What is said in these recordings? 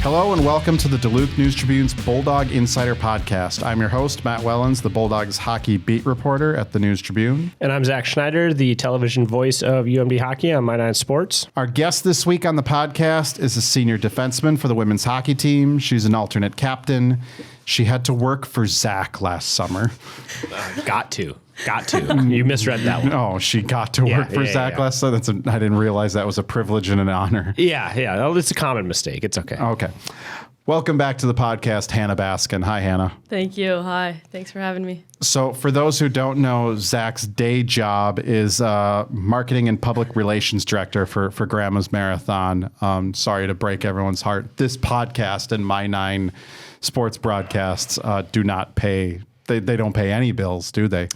Hello and welcome to the Duluth News Tribune's Bulldog Insider podcast. I'm your host, Matt Wellens, the Bulldogs hockey beat reporter at the News Tribune. And I'm Zach Schneider, the television voice of UMD Hockey on My Nine Sports. Our guest this week on the podcast is a senior defenseman for the women's hockey team. She's an alternate captain. She had to work for Zach last summer. Got to. You misread that one. Oh, she got to work for Zach last summer? I didn't realize that was a privilege and an honor. Yeah. It's a common mistake. It's okay. Okay. Welcome back to the podcast, Hanna Baskin. Hi, Hanna. Thank you. Hi. Thanks for having me. So for those who don't know, Zach's day job is marketing and public relations director for Grandma's Marathon. Sorry to break everyone's heart. This podcast and My Nine Sports broadcasts do not pay. They don't pay any bills, do they?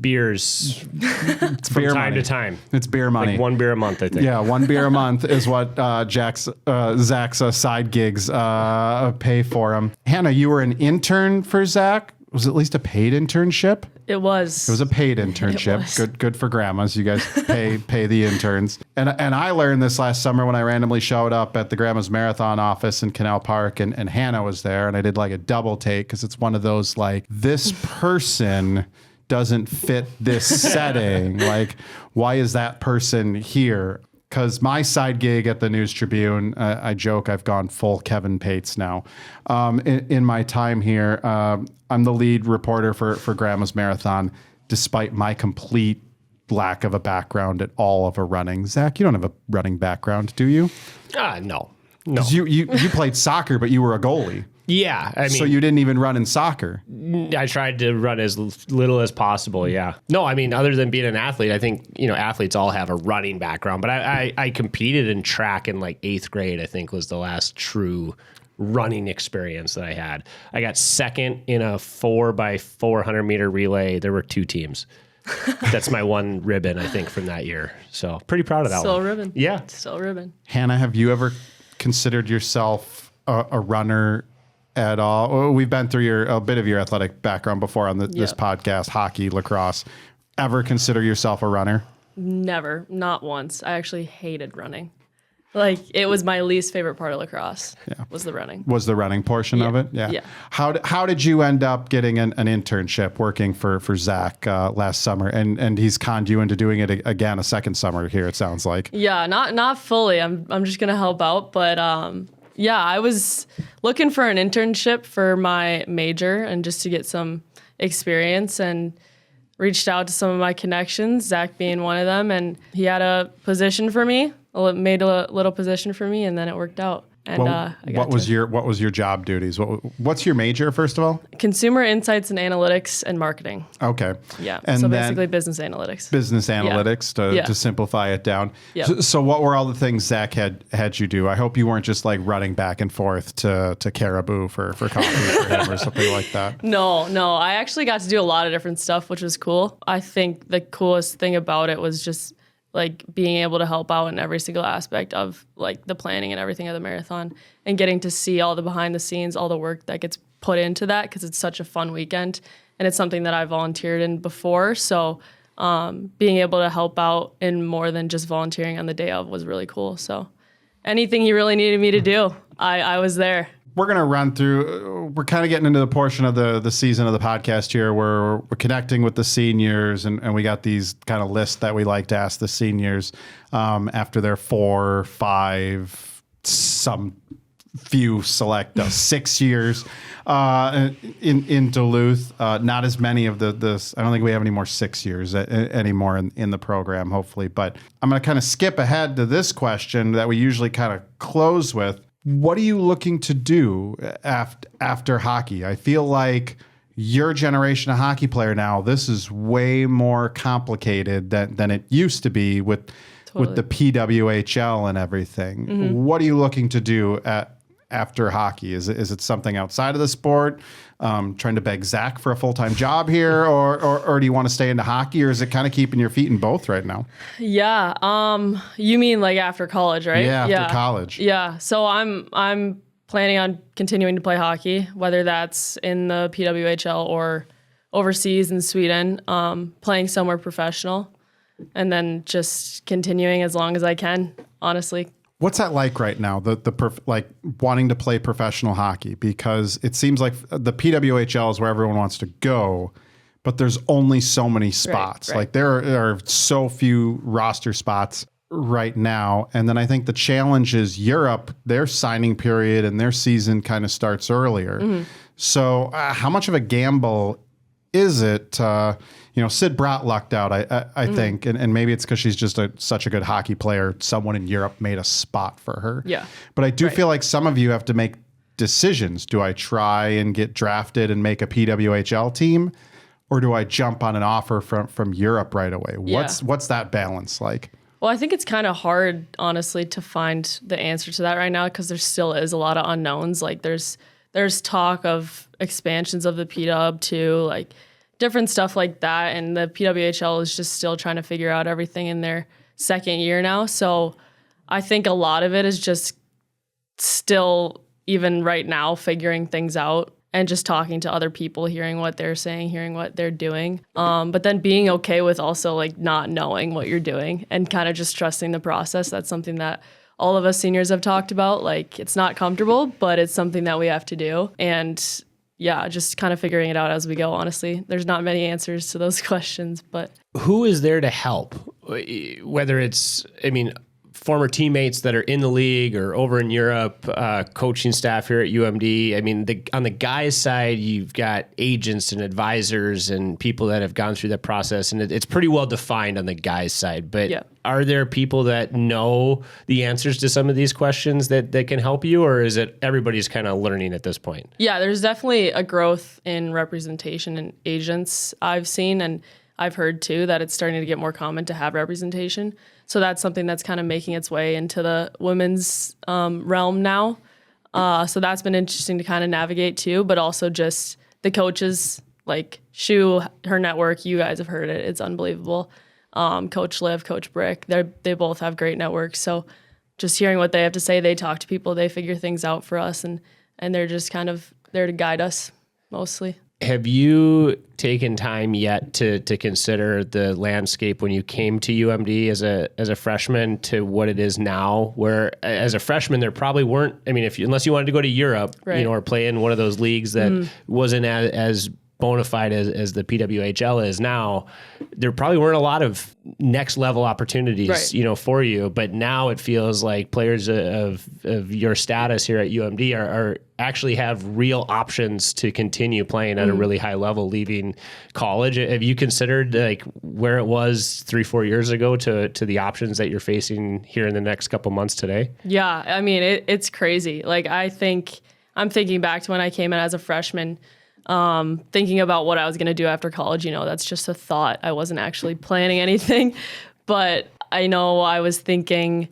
Beers from beer time money. to time. It's beer money. Like one beer a month, I think. Yeah, one beer a month is what Zach's side gigs pay for him. Hanna, you were an intern for Zach. Was it at least a paid internship? It was. It was a paid internship. Good for grandmas. You guys pay the interns. And I learned this last summer when I randomly showed up at the Grandma's Marathon office in Canal Park, and Hanna was there, and I did like a double take because it's one of those like, this person doesn't fit this setting. Like, why is that person here? Because my side gig at the News Tribune, I joke I've gone full Kevin Pates now. In my time here, I'm the lead reporter for Grandma's Marathon, despite my complete lack of a background at all of a running. Zach, you don't have a running background, do you? No. 'Cause you played soccer, but you were a goalie. Yeah, I mean, so you didn't even run in soccer. I tried to run as little as possible. Yeah. No, I mean, other than being an athlete, I think, athletes all have a running background, but I competed in track in like 8th grade, I think was the last true running experience that I had. I got second in a 4x400 meter relay. There were 2 teams. That's my one ribbon, I think, from that year. So pretty proud of that Still one. a ribbon. Yeah. Still a ribbon. Hanna, have you ever considered yourself a runner at all? Well, we've been through a bit of your athletic background before on this podcast, hockey, lacrosse. Ever consider yourself a runner? Never. Not once. I actually hated running. Like, it was my least favorite part of lacrosse, was the running. Was the running portion of it? Yeah. How did you end up getting an internship working for Zach last summer? And he's conned you into doing it again a second summer here, it sounds like. Yeah, not fully. I'm just going to help out. But I was looking for an internship for my major and just to get some experience, and reached out to some of my connections, Zach being one of them. And he had a position for me. Made a little position for me, and then it worked out. And what was your job duties? What's your major, first of all? Consumer insights and analytics and marketing. Okay. Yeah. And so then basically business analytics. Business analytics to simplify it down. Yep. So what were all the things Zach had you do? I hope you weren't just like running back and forth to Caribou for coffee for him or something like that. No. I actually got to do a lot of different stuff, which was cool. I think the coolest thing about it was just like being able to help out in every single aspect of like the planning and everything of the marathon, and getting to see all the behind the scenes, all the work that gets put into that, because it's such a fun weekend and it's something that I volunteered in before. So being able to help out in more than just volunteering on the day of was really cool. So anything he really needed me to do, I was there. We're going to run through, we're kind of getting into the portion of the season of the podcast here where we're connecting with the seniors, and we got these kind of lists that we like to ask the seniors after their 4, 5, some few select 6 years in Duluth. Not as many of the I don't think we have any more 6 years anymore in the program, hopefully. But I'm going to kind of skip ahead to this question that we usually kind of close with. What are you looking to do after hockey? I feel like your generation of hockey player now, this is way more complicated than it used to be with the PWHL and everything. Mm-hmm. What are you looking to do after hockey? Is it something outside of the sport? Trying to beg Zach for a full-time job here, or do you want to stay into hockey, or is it kind of keeping your feet in both right now? Yeah. You mean like after college, right? Yeah, after college. Yeah. So I'm planning on continuing to play hockey, whether that's in the PWHL or overseas in Sweden, playing somewhere professional, and then just continuing as long as I can, honestly. What's that like right now? Like wanting to play professional hockey, because it seems like the PWHL is where everyone wants to go, but there's only so many spots. Right. Like there are so few roster spots right now. And then I think the challenge is Europe, their signing period and their season kind of starts earlier. So how much of a gamble is it? Sid Bratt lucked out, I think, and maybe it's because she's just such a good hockey player. Someone in Europe made a spot for her. Yeah. But I do feel like some of you have to make decisions. Do I try and get drafted and make a PWHL team, or do I jump on an offer from Europe right away? What's that balance like? Well, I think it's kind of hard, honestly, to find the answer to that right now, because there still is a lot of unknowns. Like there's talk of expansions of the PW too, like different stuff like that. And the PWHL is just still trying to figure out everything in their second year now. So I think a lot of it is just still, even right now, figuring things out and just talking to other people, hearing what they're saying, hearing what they're doing. But then being okay with also like not knowing what you're doing and kind of just trusting the process. That's something that all of us seniors have talked about. Like, it's not comfortable, but it's something that we have to do. And yeah, just kind of figuring it out as we go, honestly. There's not many answers to those questions, but. Who is there to help? Whether it's, former teammates that are in the league or over in Europe, coaching staff here at UMD. On the guys' side, you've got agents and advisors and people that have gone through that process, and it's pretty well defined on the guys' side. But are there people that know the answers to some of these questions that can help you, or is it everybody's kind of learning at this point? Yeah, there's definitely a growth in representation and agents I've seen, and I've heard too that it's starting to get more common to have representation. So that's something that's kind of making its way into the women's realm now. So that's been interesting to kind of navigate too, but also just the coaches, like Shu, her network, you guys have heard it. It's unbelievable. Coach Liv, Coach Brick, they both have great networks. So just hearing what they have to say, they talk to people, they figure things out for us, and they're just kind of there to guide us mostly. Have you taken time yet to consider the landscape when you came to UMD as a freshman to what it is now? Where as a freshman there probably weren't. Unless you wanted to go to Europe, or play in one of those leagues that wasn't as bona fide as the PWHL is now, there probably weren't a lot of next level opportunities, for you. But now it feels like players of your status here at UMD are actually have real options to continue playing at a really high level leaving college. Have you considered like where it was 3-4 years ago to the options that you're facing here in the next couple months today? Yeah, it's crazy. Like I'm thinking back to when I came in as a freshman, thinking about what I was going to do after college. That's just a thought. I wasn't actually planning anything, but I know I was thinking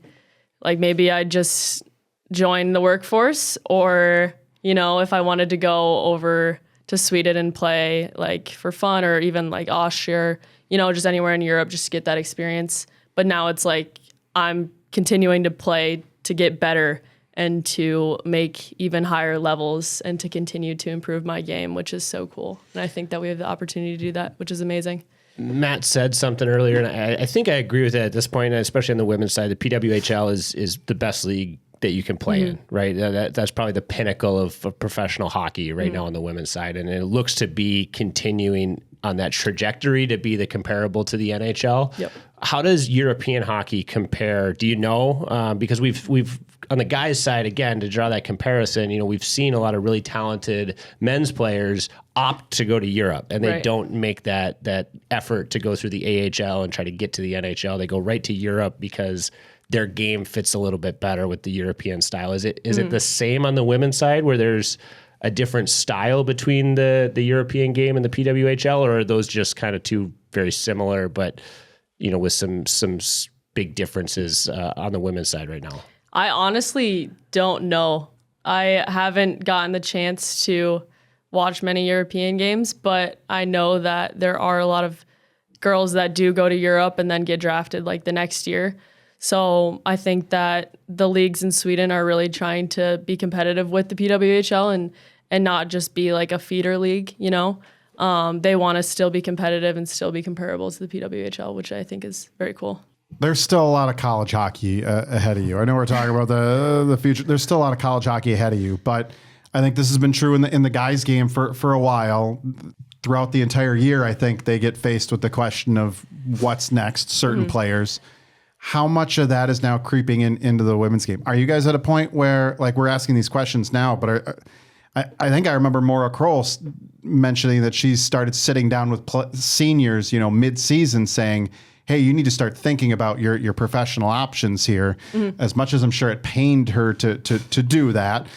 like maybe I'd just join the workforce, or, if I wanted to go over to Sweden and play like for fun, or even like Austria, just anywhere in Europe, just to get that experience. But now it's like I'm continuing to play to get better and to make even higher levels and to continue to improve my game, which is so cool. And I think that we have the opportunity to do that, which is amazing. Matt said something earlier, and I think I agree with it at this point, especially on the women's side. The PWHL is the best league that you can play in, right? That's probably the pinnacle of professional hockey right now on the women's side. And it looks to be continuing on that trajectory to be the comparable to the NHL. Yep. How does European hockey compare? Do you know? Because we've on the guys' side, again, to draw that comparison, we've seen a lot of really talented men's players opt to go to Europe, and they don't make that effort to go through the AHL and try to get to the NHL. They go right to Europe because their game fits a little bit better with the European style. Is it the same on the women's side, where there's a different style between the European game and the PWHL, or are those just kind of two very similar, but with some big differences on the women's side right now? I honestly don't know. I haven't gotten the chance to watch many European games, but I know that there are a lot of girls that do go to Europe and then get drafted like the next year. So I think that the leagues in Sweden are really trying to be competitive with the PWHL and not just be like a feeder league, They want to still be competitive and still be comparable to the PWHL, which I think is very cool. There's still a lot of college hockey ahead of you. I know we're talking about the future. There's still a lot of college hockey ahead of you, but I think this has been true in the guys' game for a while. Throughout the entire year, I think they get faced with the question of what's next, certain players. How much of that is now creeping into the women's game? Are you guys at a point where, like, we're asking these questions now, but I think I remember Maura Kroll mentioning that she's started sitting down with seniors, mid-season saying, hey, you need to start thinking about your professional options here. As much as I'm sure it pained her to do that,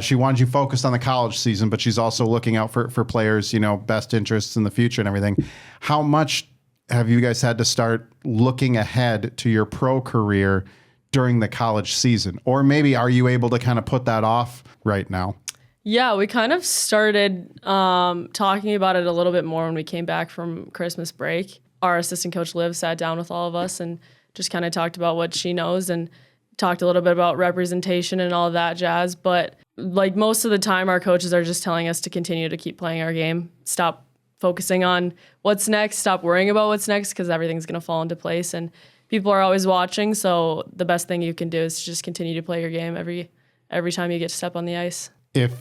she wanted you focused on the college season, but she's also looking out for players, best interests in the future and everything. How much have you guys had to start looking ahead to your pro career during the college season? Or maybe are you able to kind of put that off right now? Yeah, we kind of started talking about it a little bit more when we came back from Christmas break. Our assistant coach Liv sat down with all of us and just kind of talked about what she knows and talked a little bit about representation and all of that jazz. But like most of the time, our coaches are just telling us to continue to keep playing our game, stop focusing on what's next, stop worrying about what's next, because everything's going to fall into place. And people are always watching, so the best thing you can do is just continue to play your game every time you get to step on the ice. If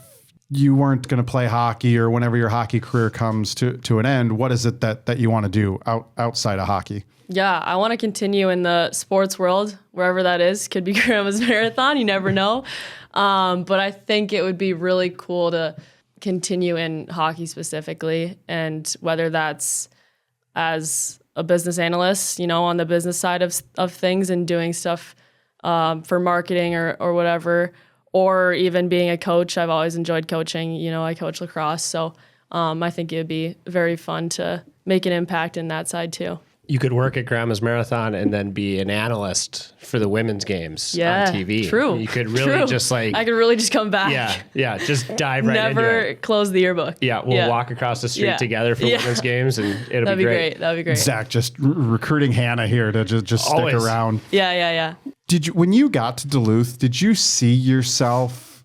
you weren't going to play hockey or whenever your hockey career comes to an end, what is it that you want to do outside of hockey? Yeah, I want to continue in the sports world, wherever that is. Could be Grandma's Marathon, you never know. But I think it would be really cool to continue in hockey specifically, and whether that's as a business analyst, on the business side of things and doing stuff for marketing or whatever, or even being a coach. I've always enjoyed coaching. I coach lacrosse, so I think it would be very fun to make an impact in that side too. You could work at Grandma's Marathon and then be an analyst for the women's games on TV. True. You could really just I could really just come back. Yeah, just dive right into it. Never close the yearbook. Yeah, we'll walk across the street together for women's games, and it'll be great. That'd be great. Zach just recruiting Hanna here to just stick around. Yeah. Did you, when you got to Duluth, did you see yourself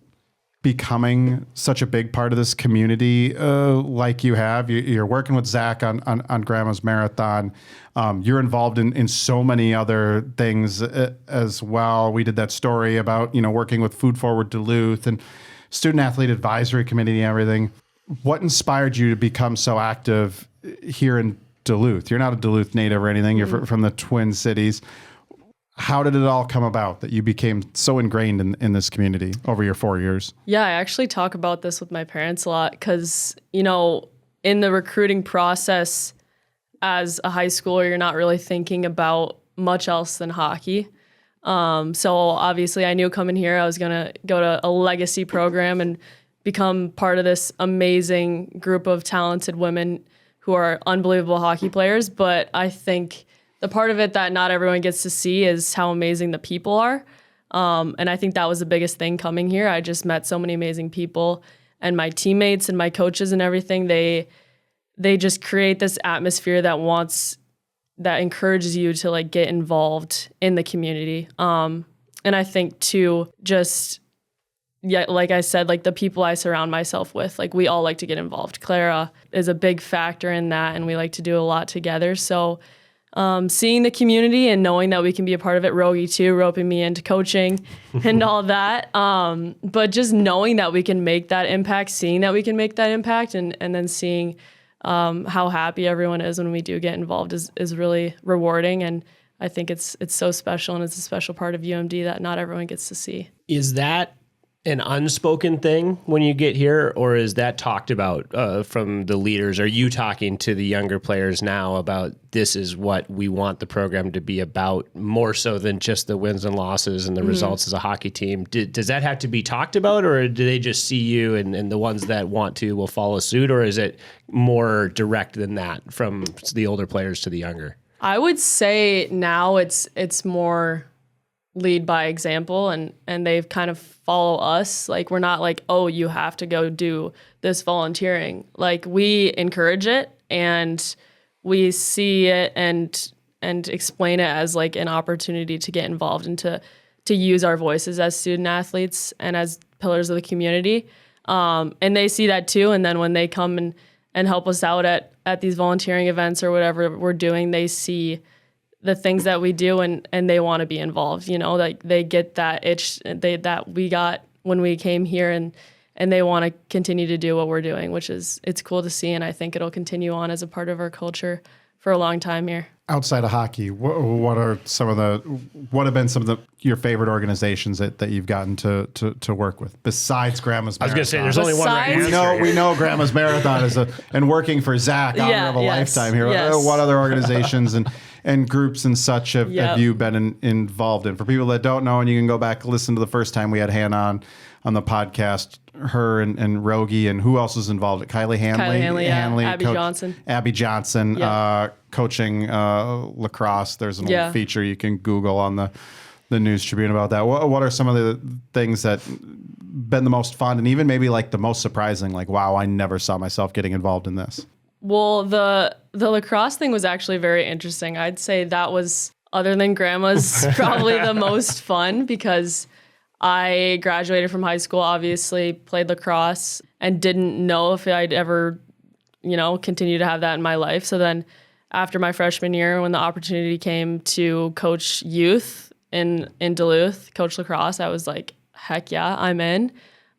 becoming such a big part of this community like you have? You're working with Zach on Grandma's Marathon. You're involved in so many other things as well. We did that story about, working with Food Forward Duluth and Student Athlete Advisory Committee and everything. What inspired you to become so active here in Duluth? You're not a Duluth native or anything. You're from the Twin Cities. How did it all come about that you became so ingrained in this community over your 4 years? Yeah, I actually talk about this with my parents a lot because, in the recruiting process as a high schooler, you're not really thinking about much else than hockey. So obviously I knew coming here I was going to go to a legacy program and become part of this amazing group of talented women who are unbelievable hockey players. But I think the part of it that not everyone gets to see is how amazing the people are. And I think that was the biggest thing coming here. I just met so many amazing people, and my teammates and my coaches and everything, they just create this atmosphere that encourages you to get involved in the community. And I think too, like I said, the people I surround myself with, we all like to get involved. Clara is a big factor in that, and we like to do a lot together. So seeing the community and knowing that we can be a part of it, Rogie too, roping me into coaching and all that. But just knowing that we can make that impact, seeing that we can make that impact, and then seeing how happy everyone is when we do get involved is really rewarding. And I think it's so special, and it's a special part of UMD that not everyone gets to see. Is that an unspoken thing when you get here, or is that talked about from the leaders? Are you talking to the younger players now about this is what we want the program to be about, more so than just the wins and losses and the results as a hockey team? Does that have to be talked about, or do they just see you and the ones that want to will follow suit, or is it more direct than that from the older players to the younger? I would say now it's more lead by example, and they've kind of follow us. We're not oh, you have to go do this volunteering. We encourage it, and we see it and explain it as an opportunity to get involved and to use our voices as student athletes and as pillars of the community. And they see that too. And then when they come and help us out at these volunteering events or whatever we're doing, they see the things that we do, and they want to be involved, like they get that itch that we got when we came here, and they want to continue to do what we're doing, it's cool to see. And I think it'll continue on as a part of our culture for a long time here. Outside of hockey, what have been some of your favorite organizations that you've gotten to work with besides Grandma's Marathon? I was going to say there's only one right answer. We know Grandma's Marathon and working for Zach, honor of a lifetime here. Yes. What other organizations and groups and such have you been involved in? For people that don't know, and you can go back and listen to the first time we had Hanna on the podcast, her and Rogie, and who else was involved? Kylie Hanley, Abby Johnson, coaching lacrosse. There's an old feature you can Google on the News Tribune about that. What are some of the things that been the most fun, and even maybe like the most surprising? Like, wow, I never saw myself getting involved in this. Well, the lacrosse thing was actually very interesting. I'd say that was, other than Grandma's, probably the most fun, because I graduated from high school, obviously played lacrosse, and didn't know if I'd ever, continue to have that in my life. So then after my freshman year, when the opportunity came to coach youth in Duluth, coach lacrosse, I was like, heck yeah, I'm in.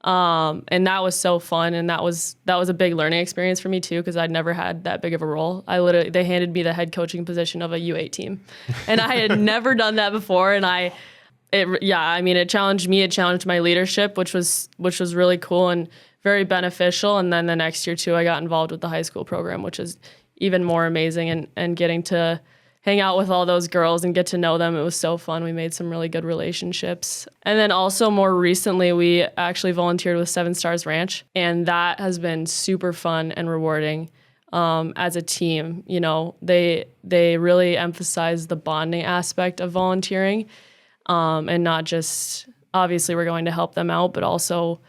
And that was so fun. And that was a big learning experience for me too, because I'd never had that big of a role. They handed me the head coaching position of a U8 team, and I had never done that before. And it challenged me. It challenged my leadership, which was really cool and very beneficial. And then the next year too, I got involved with the high school program, which is even more amazing. And getting to hang out with all those girls and get to know them, it was so fun. We made some really good relationships. And then also more recently, we actually volunteered with 7 Stars Ranch, and that has been super fun and rewarding. As a team, they really emphasize the bonding aspect of volunteering. And not just, obviously we're going to help them out, but also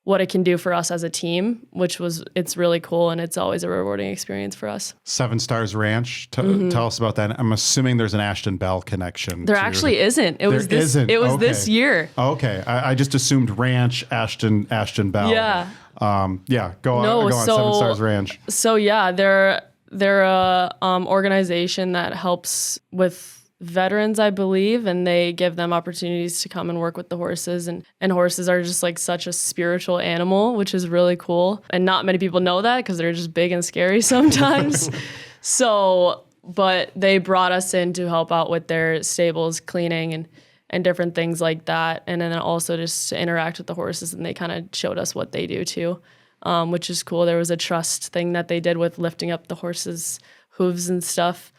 what it can do for us as a team, it's really cool, and it's always a rewarding experience for us. 7 Stars Ranch, tell us about that. I'm assuming there's an Ashton Bell connection. There actually isn't. It was this year. Okay. I just assumed Ranch, Ashton Bell. Yeah. Go on, 7 Stars Ranch. So yeah, they're a organization that helps with veterans, I believe, and they give them opportunities to come and work with the horses, and horses are just like such a spiritual animal, which is really cool, and not many people know that because they're just big and scary sometimes. But they brought us in to help out with their stables, cleaning and different things like that, and then also just to interact with the horses, and they kind of showed us what they do too, which is cool. There was a trust thing that they did with lifting up the horses' hooves and stuff,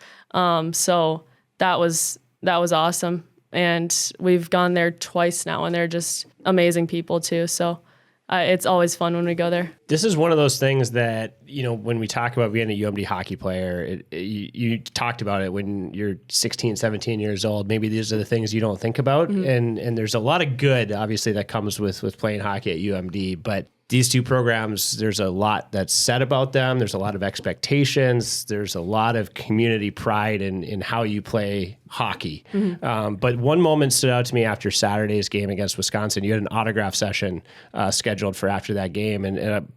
so that was awesome. And we've gone there twice now, and they're just amazing people too. So it's always fun when we go there. This is one of those things that, when we talk about being a UMD hockey player, you talked about it when you're 16, 17 years old. Maybe these are the things you don't think about. Mm-hmm. And there's a lot of good, obviously, that comes with playing hockey at UMD. But these two programs, there's a lot that's said about them. There's a lot of expectations. There's a lot of community pride in how you play hockey. Mm-hmm. But one moment stood out to me after Saturday's game against Wisconsin. You had an autograph session scheduled for after that game. And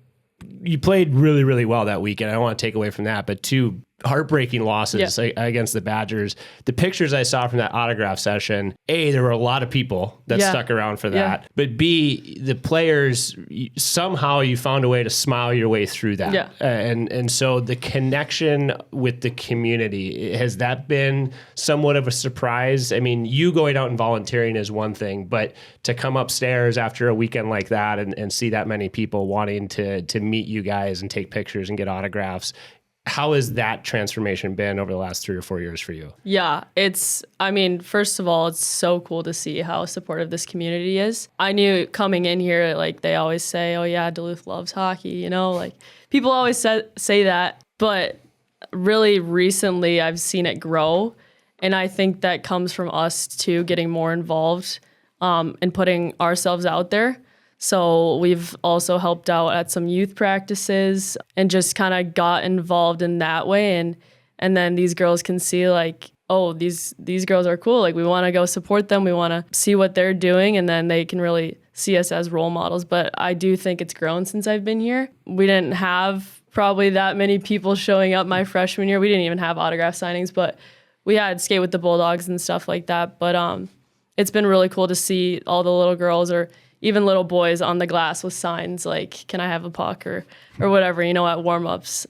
you played really, really well that weekend. I don't want to take away from that. But 2 heartbreaking losses against the Badgers. The pictures I saw from that autograph session, A, there were a lot of people that stuck around for that. But B, the players, somehow you found a way to smile your way through that. Yeah. And so the connection with the community, has that been somewhat of a surprise? I mean, you going out and volunteering is one thing, but to come upstairs after a weekend like that and see that many people wanting to meet you guys and take pictures and get autographs, how has that transformation been over the last 3 or 4 years for you? Yeah, first of all, it's so cool to see how supportive this community is. I knew coming in here, like they always say, oh yeah, Duluth loves hockey, like people always say that, but really recently I've seen it grow. And I think that comes from us too, getting more involved and putting ourselves out there. So we've also helped out at some youth practices and just kind of got involved in that way. And then these girls can see like, oh, these girls are cool. Like we want to go support them. We want to see what they're doing. And then they can really see us as role models. But I do think it's grown since I've been here. We didn't have probably that many people showing up my freshman year. We didn't even have autograph signings, but we had skate with the Bulldogs and stuff like that. But it's been really cool to see all the little girls or even little boys on the glass with signs like, can I have a puck or whatever, at warm-ups.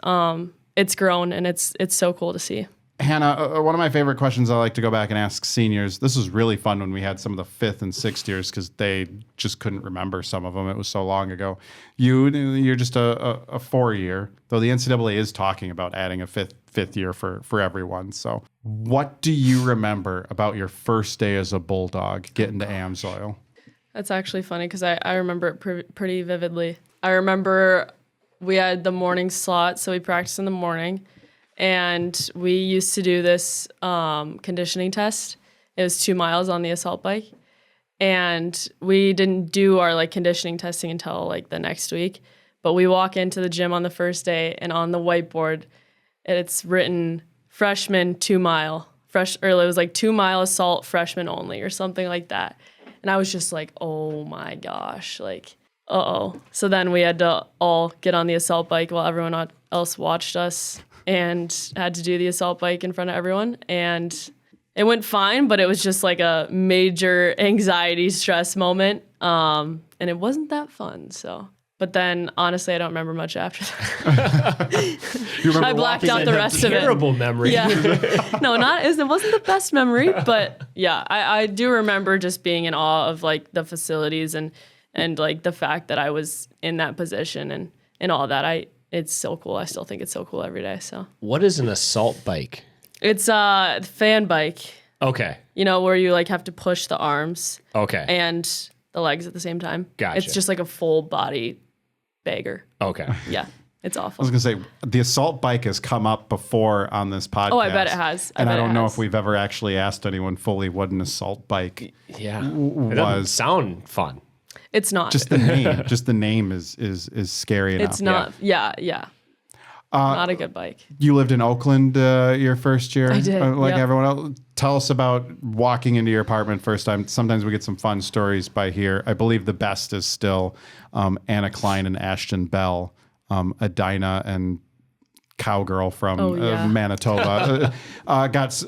It's grown, and it's so cool to see. Hanna, one of my favorite questions I like to go back and ask seniors. This was really fun when we had some of the 5th and 6th years because they just couldn't remember some of them. It was so long ago. You're just a 4-year, though the NCAA is talking about adding a fifth year for everyone. So what do you remember about your first day as a Bulldog getting to Amsoil? That's actually funny because I remember it pretty vividly. I remember we had the morning slot, so we practiced in the morning. And we used to do this conditioning test. It was 2 miles on the assault bike. And we didn't do our conditioning testing until the next week. But we walk into the gym on the first day, and on the whiteboard, it's written freshman 2 mile. It was 2 mile assault freshman only or something like that. And I was just like, oh my gosh, uh-oh. So then we had to all get on the assault bike while everyone else watched us, and had to do the assault bike in front of everyone. And it went fine, but it was just a major anxiety stress moment. And it wasn't that fun. But then honestly, I don't remember much after that. I blacked out the rest of it. Terrible memory. Yeah. No, it wasn't the best memory, but yeah, I do remember just being in awe of the facilities and the fact that I was in that position and all that. It's so cool. I still think it's so cool every day. So what is an assault bike? It's a fan bike. Okay. Where you have to push the arms. Okay. And the legs at the same time. Gotcha. It's just a full body bagger. Okay. Yeah. It's awful. I was going to say, the assault bike has come up before on this podcast. Oh, I bet it has. I don't know if we've ever actually asked anyone fully what an assault bike It doesn't sound fun. It's not. Just the name. Just the name is scary enough. It's not. Yeah. Not a good bike. You lived in Oakland your first year? I did, Like yep. everyone else. Tell us about walking into your apartment first time. Sometimes we get some fun stories by here. I believe the best is still Anna Klein and Ashton Bell, Edina and cowgirl from Manitoba, got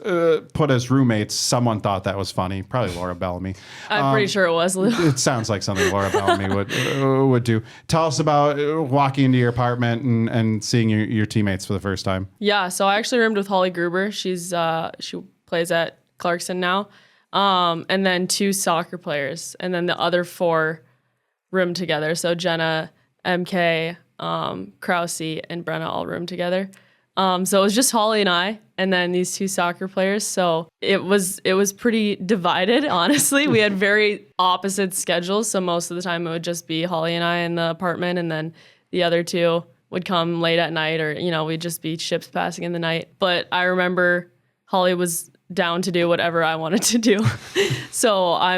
put as roommates. Someone thought that was funny. Probably Laura Bellamy. I'm pretty sure it was. It sounds like something Laura Bellamy would do. Tell us about walking into your apartment and seeing your teammates for the first time. Yeah, so I actually roomed with Holly Gruber. She plays at Clarkson now, and then 2 soccer players, and then the other 4 roomed together. So Jenna, MK, Krause, and Brenna all roomed together. So it was just Holly and I, and then these 2 soccer players. So it was pretty divided, honestly. We had very opposite schedules. So most of the time it would just be Holly and I in the apartment, and then the other 2 would come late at night, or, we'd just be ships passing in the night. But I remember Holly was down to do whatever I wanted to do. So I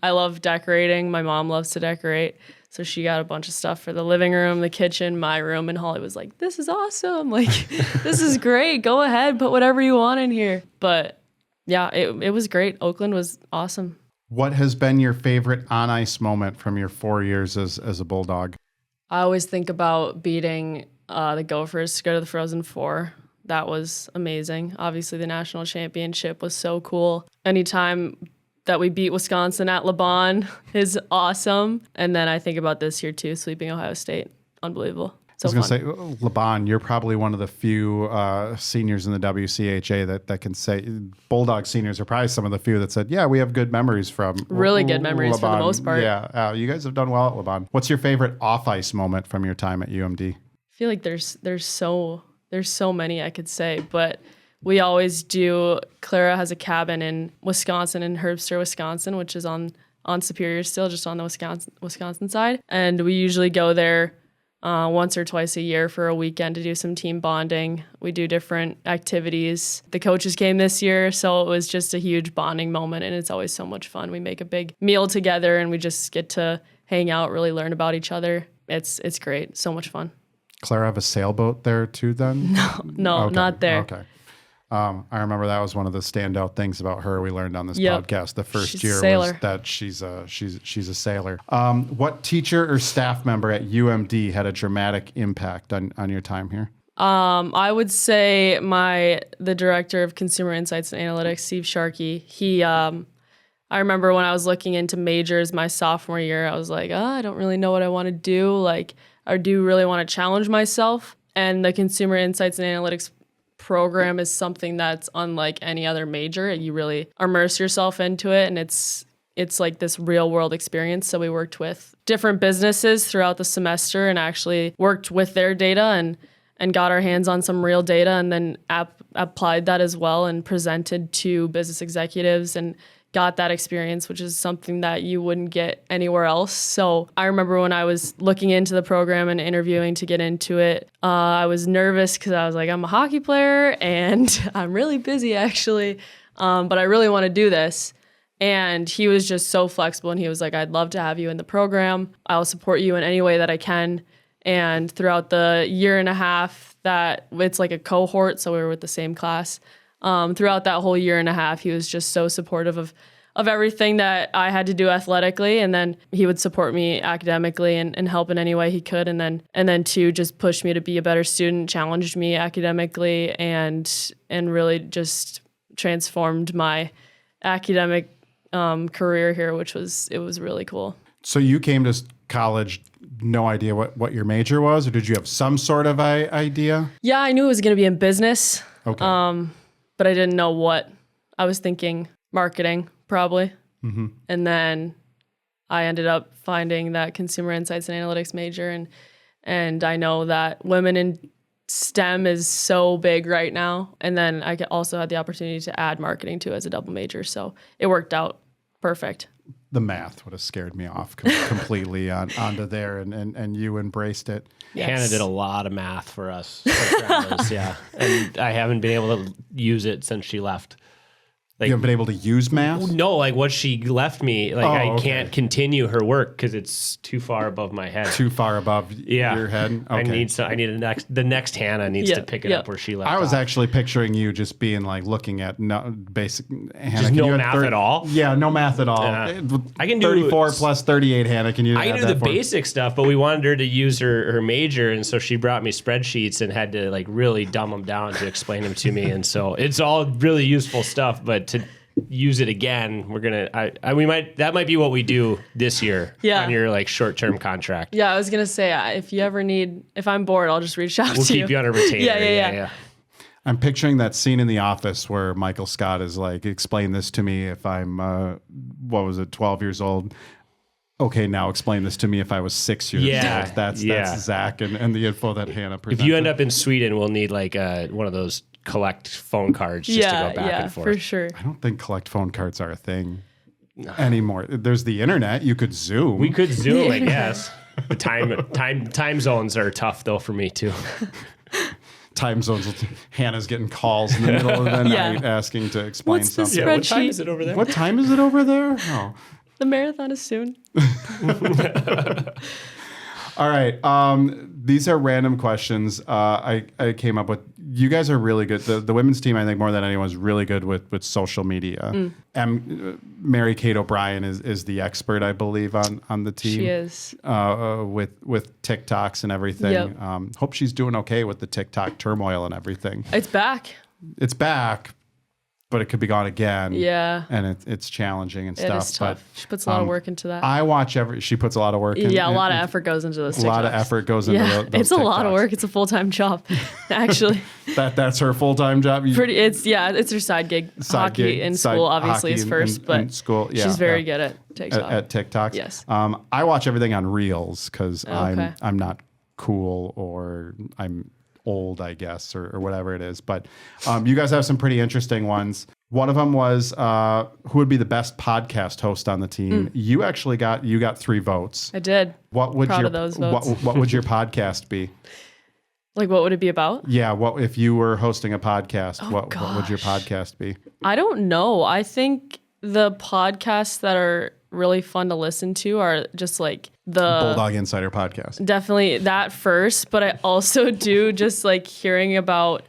love decorating. My mom loves to decorate. So she got a bunch of stuff for the living room, the kitchen, my room, and Holly was like, this is awesome. This is great. Go ahead, put whatever you want in here. But yeah, it was great. Oakland was awesome. What has been your favorite on-ice moment from your 4 years as a Bulldog? I always think about beating the Gophers to go to the Frozen Four. That was amazing. Obviously, the national championship was so cool. Anytime that we beat Wisconsin at LeBon is awesome. And then I think about this year too, sweeping Ohio State. Unbelievable. So I was going to say, LeBon, you're probably one of the few seniors in the WCHA that can say, Bulldog seniors are probably some of the few that said, yeah, we have good memories from really good memories LeBon. For the most part. Yeah, you guys have done well at LeBon. What's your favorite off-ice moment from your time at UMD? I feel like there's so many I could say, but we always do. Clara has a cabin in Wisconsin, in Herbster, Wisconsin, which is on Superior still, just on the Wisconsin side. And we usually go there once or twice a year for a weekend to do some team bonding. We do different activities. The coaches came this year, so it was just a huge bonding moment, and it's always so much fun. We make a big meal together, and we just get to hang out, really learn about each other. It's great. So much fun. Clara have a sailboat there too then? No, okay. Not there. Okay. I remember that was one of the standout things about her we learned on this podcast. The first year was that she's a sailor. What teacher or staff member at UMD had a dramatic impact on your time here? I would say the director of consumer insights and analytics, Steve Sharkey. I remember when I was looking into majors my sophomore year, I was like, I don't really know what I want to do. Like, I do really want to challenge myself. And the consumer insights and analytics program is something that's unlike any other major. You really immerse yourself into it, and it's like this real world experience. So we worked with different businesses throughout the semester and actually worked with their data and got our hands on some real data, and then applied that as well and presented to business executives and got that experience, which is something that you wouldn't get anywhere else. So I remember when I was looking into the program and interviewing to get into it, I was nervous because I was like, I'm a hockey player and I'm really busy actually, but I really want to do this. And he was just so flexible, and he was like, I'd love to have you in the program. I'll support you in any way that I can. And throughout the year and a half that it's like a cohort, so we were with the same class, throughout that whole year and a half, he was just so supportive of everything that I had to do athletically. And then he would support me academically and help in any way he could. And then too, just push me to be a better student, challenged me academically, and really just transformed my academic career here, it was really cool. So you came to college, no idea what your major was, or did you have some sort of idea? Yeah, I knew it was going to be in business. Okay. But I didn't know what. I was thinking marketing, probably. Mm-hmm. And then I ended up finding that consumer insights and analytics major. And I know that women in STEM is so big right now. And then I also had the opportunity to add marketing to as a double major. So it worked out perfect. The math would have scared me off completely onto there, and you embraced it. Yes. Hannah did a lot of math for us. Yeah. And I haven't been able to use it since she left. Like, you haven't been able to use math? No, like what she left me, like I can't continue her work because it's too far above my head. Too far above your head? Okay. I need the next Hannah needs to pick it up where she left I was off. actually picturing you just being like looking at basic Hannah. Just no math at all? Yeah, no math at all. I can do 34 plus 38, Hannah. Can you I can do the basic stuff, but we wanted her to use her major, and so she brought me spreadsheets and had to like really dumb them down to explain them to me. And so it's all really useful stuff, but to use it again, that might be what we do this year on your like short-term contract. Yeah, I was gonna say if I'm bored, I'll just reach out to you. We'll keep you on a retainer. Yeah. I'm picturing that scene in The Office where Michael Scott is like, explain this to me if I'm 12 years old. Okay, now explain this to me if I was 6 years old. That's Zach and the info that Hannah presented. If you end up in Sweden, we'll need like one of those collect phone cards just to go back and forth. For sure. I don't think collect phone cards are a thing anymore. There's the internet. You could Zoom. We could Zoom, I guess. The time zones are tough though for me too. Time zones. Hannah's getting calls in the middle of the night asking to explain What's the something. spreadsheet? What time is it over there? What time is it over there? Oh. The marathon is soon. All right. These are random questions I came up with. You guys are really good. The women's team, I think, more than anyone, is really good with social media. Mary Kate O'Brien is the expert, I believe, on the team. She is. With TikToks and everything. Yep. Hope she's doing okay with the TikTok turmoil and everything. It's back. It's back, but it could be gone again. Yeah. And it's challenging and stuff. It is tough. But she puts a lot of work into that. I watch she puts a lot of work in. Yeah, a lot of effort goes into those TikToks. A lot of effort goes into those It's a lot of TikToks. work. It's a full-time job, actually. That's her full-time job? It's her side gig. Hockey in school, obviously, is first, but school, she's very good at TikTok. At TikTok? Yes. I watch everything on Reels because Okay. I'm not cool, or I'm old, I guess, or whatever it is. But you guys have some pretty interesting ones. One of them was who would be the best podcast host on the team. You actually got 3 votes. I did. What would Proud of those votes. What would your podcast be? Like, what would it be about? Yeah, what if you were hosting a podcast? What would your podcast be? I don't know. I think the podcasts that are really fun to listen to are just like the Bulldog Insider podcast. Definitely that first, but I also do just like hearing about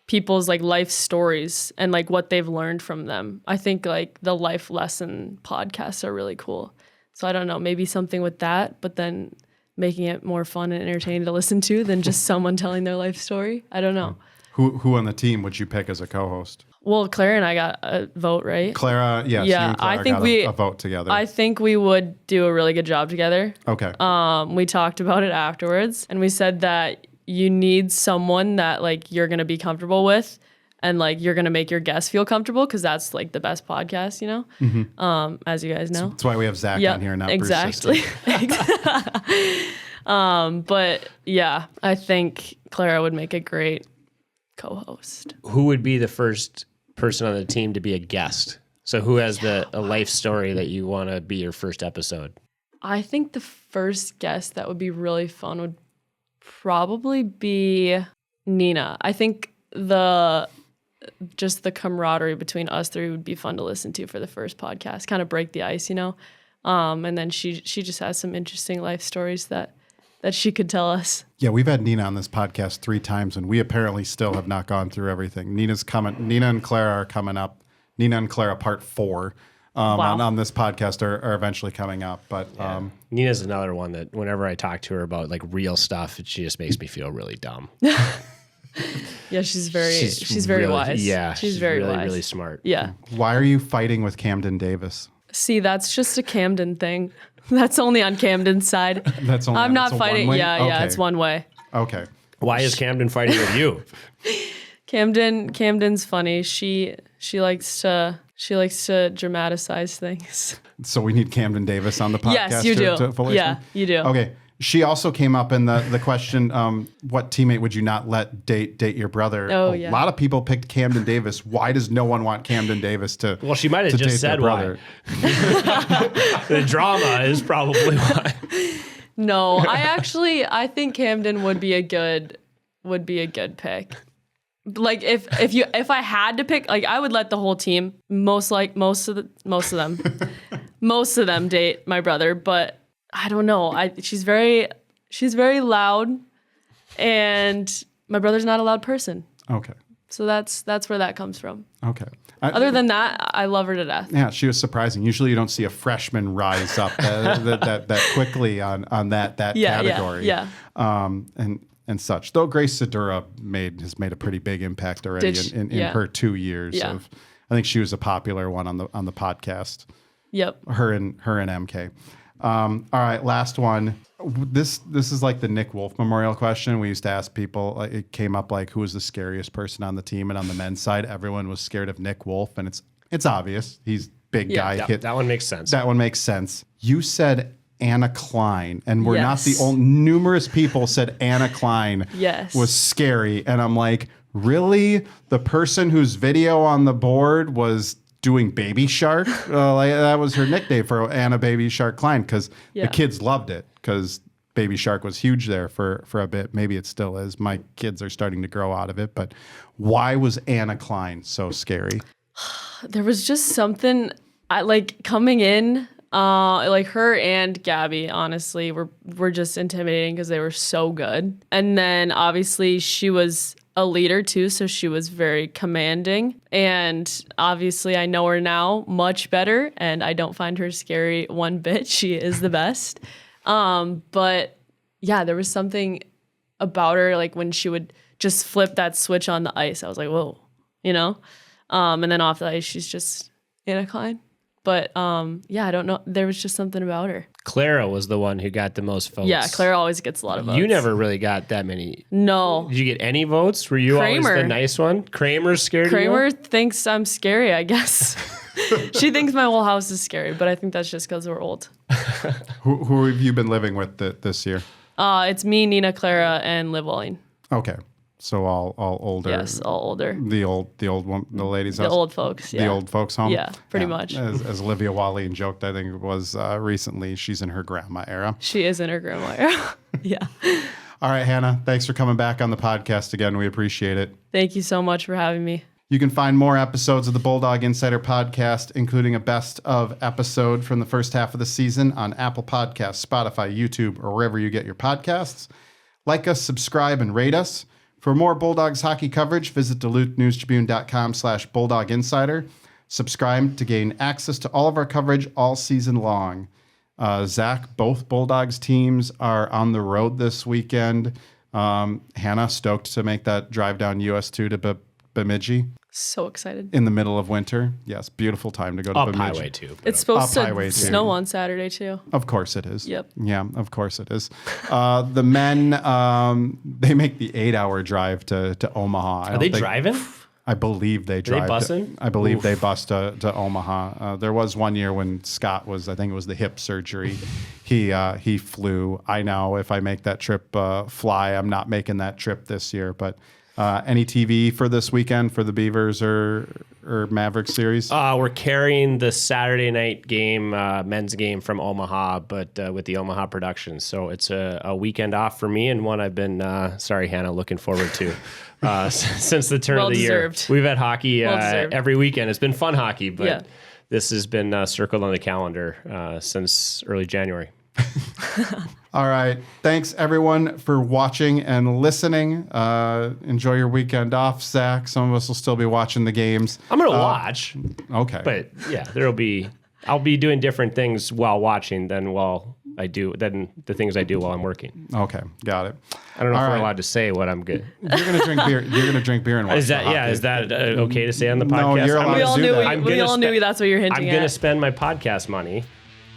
people's like life stories and like what they've learned from them. I think like the life lesson podcasts are really cool. So I don't know, maybe something with that, but then making it more fun and entertaining to listen to than just someone telling their life story. I don't know. Who on the team would you pick as a co-host? Well, Claire and I got a vote, right? Clara, yes. Yeah, you and Clara I think got a vote together. I think we would do a really good job together. Okay. We talked about it afterwards, and we said that you need someone that like you're gonna be comfortable with, and like you're gonna make your guests feel comfortable, because that's like the best podcast, you know. Mm-hmm. As you guys know. That's why we have Zach on here, not exactly. Bruce's But yeah, I think Clara would make a great co-host. Who would be the first person on the team to be a guest? So who has a life story that you want to be your first episode? I think the first guest that would be really fun would probably be Nina. I think the camaraderie between us three would be fun to listen to for the first podcast, kind of break the ice, you know. And then she just has some interesting life stories that she could tell us. Yeah, we've had Nina on this podcast 3 times, and we apparently still have not gone through everything. Nina and Clara are coming up. Nina and Clara part 4 on this podcast are eventually coming up. But Nina's another one that whenever I talk to her about like real stuff, she just makes me feel really dumb. Yeah, she's very wise. Yeah, she's very really, wise. really smart. Yeah. Why are you fighting with Camden Davis? See, that's just a Camden thing. That's only on Camden's side. That's only. I'm not it's a fighting. one-way? Yeah, Okay. it's one way. Okay. Why is Camden fighting with you? Camden's funny. She likes to dramatize things. So we need Camden Davis on the podcast. Yes, you do. To fully Yeah, explain? you do. Okay. She also came up in the question, what teammate would you not let date your brother? Oh, A lot of people picked Camden Davis. Why does no one want Camden Davis to Well, she might have to just date said their brother? why. The drama is probably why. No, I think Camden would be a good pick. Like if I had to pick, like I would let the whole team, most of them date my brother, but I don't know. She's very loud, and my brother's not a loud person. Okay. So that's where that comes from. Okay. Other than that, I love her to death. Yeah, she was surprising. Usually you don't see a freshman rise up that quickly on that category. Yeah. And such. Though Grace Sedura has made a pretty big impact already in her 2 years of. I think she was a popular one on the podcast. Yep. Her and MK. All right, last one. This is like the Nick Wolf Memorial question. We used to ask people. It came up like, who was the scariest person on the team? And on the men's side, everyone was scared of Nick Wolf, and it's obvious. He's big guy. Yeah, that one makes sense. That one makes sense. You said Anna Klein, and we're not the only. Numerous people said Anna Klein was scary, and I'm like, really? The person whose video on the board was doing Baby Shark? That was her nickname for Anna Baby Shark Klein, because the kids loved it, because Baby Shark was huge there for a bit. Maybe it still is. My kids are starting to grow out of it, but why was Anna Klein so scary? There was just something coming in. Like her and Gabby, honestly, were just intimidating because they were so good. And then obviously she was a leader too, so she was very commanding. And obviously I know her now much better, and I don't find her scary one bit. She is the best. But yeah, there was something about her, like when she would just flip that switch on the ice. I was like, whoa, you know? And then off the ice, she's just Anna Klein. But I don't know. There was just something about her. Clara was the one who got the most votes. Yeah, Clara always gets a lot of votes. You never really got that many. No. Did you get any votes? Were you always the nice one? Kramer's scared of you? Kramer thinks I'm scary, I guess. She thinks my whole house is scary, but I think that's just because we're old. Who have you been living with this year? It's me, Nina, Clara, and Liv Walling. Okay. So all older. Yes, all older. The old one, the ladies' house. The old folks, yeah. The old folks' home. Yeah, pretty much. As Olivia Walleen joked, I think it was recently, she's in her grandma era. She is in her grandma era. Yeah. All right, Hannah, thanks for coming back on the podcast again. We appreciate it. Thank you so much for having me. You can find more episodes of the Bulldog Insider podcast, including a best of episode from the first half of the season on Apple Podcasts, Spotify, YouTube, or wherever you get your podcasts. Like us, subscribe, and rate us. For more Bulldogs hockey coverage, visit DuluthNewsTribune.com/Bulldog Insider. Subscribe to gain access to all of our coverage all season long. Zach, both Bulldogs teams are on the road this weekend. Hanna, stoked to make that drive down US 2 to Bemidji. So excited. In the middle of winter. Yes, beautiful time to go to Up Bemidji. highway too. It's supposed Up highway, to too. snow on Saturday too. Of course it is. Yep. Yeah, of course it is. The men, they make the 8-hour drive to Omaha. Are they driving? I believe they drive. bussing? I believe they bus to Omaha. There was one year when Scott was, I think it was the hip surgery. He flew. I know if I make that trip fly, I'm not making that trip this year. But any TV for this weekend for the Beavers or Mavericks series? We're carrying the Saturday night game, men's game from Omaha, but with the Omaha production. So it's a weekend off for me and one I've been, sorry, Hanna, looking forward to. Since the turn of the year. We've had hockey every weekend. It's been fun hockey, but this has been circled on the calendar since early January. All right. Thanks, everyone, for watching and listening. Enjoy your weekend off, Zach. Some of us will still be watching the games. I'm going to watch. Okay. But yeah, I'll be doing different things while watching than the things I do while I'm working. Okay. Got it. I don't know if we're allowed to say what I'm good. You're going to drink beer. You're going to drink beer and watch Is that okay to say on the podcast? No, you're allowed to do that. We all knew that's what you're hinting at. I'm going to spend my podcast money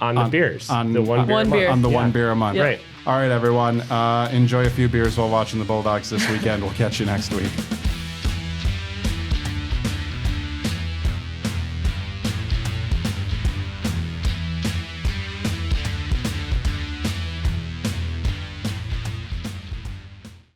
on the beers. On the one beer one beer a month. Yep. Right. All right, everyone. Enjoy a few beers while watching the Bulldogs this weekend. We'll catch you next week.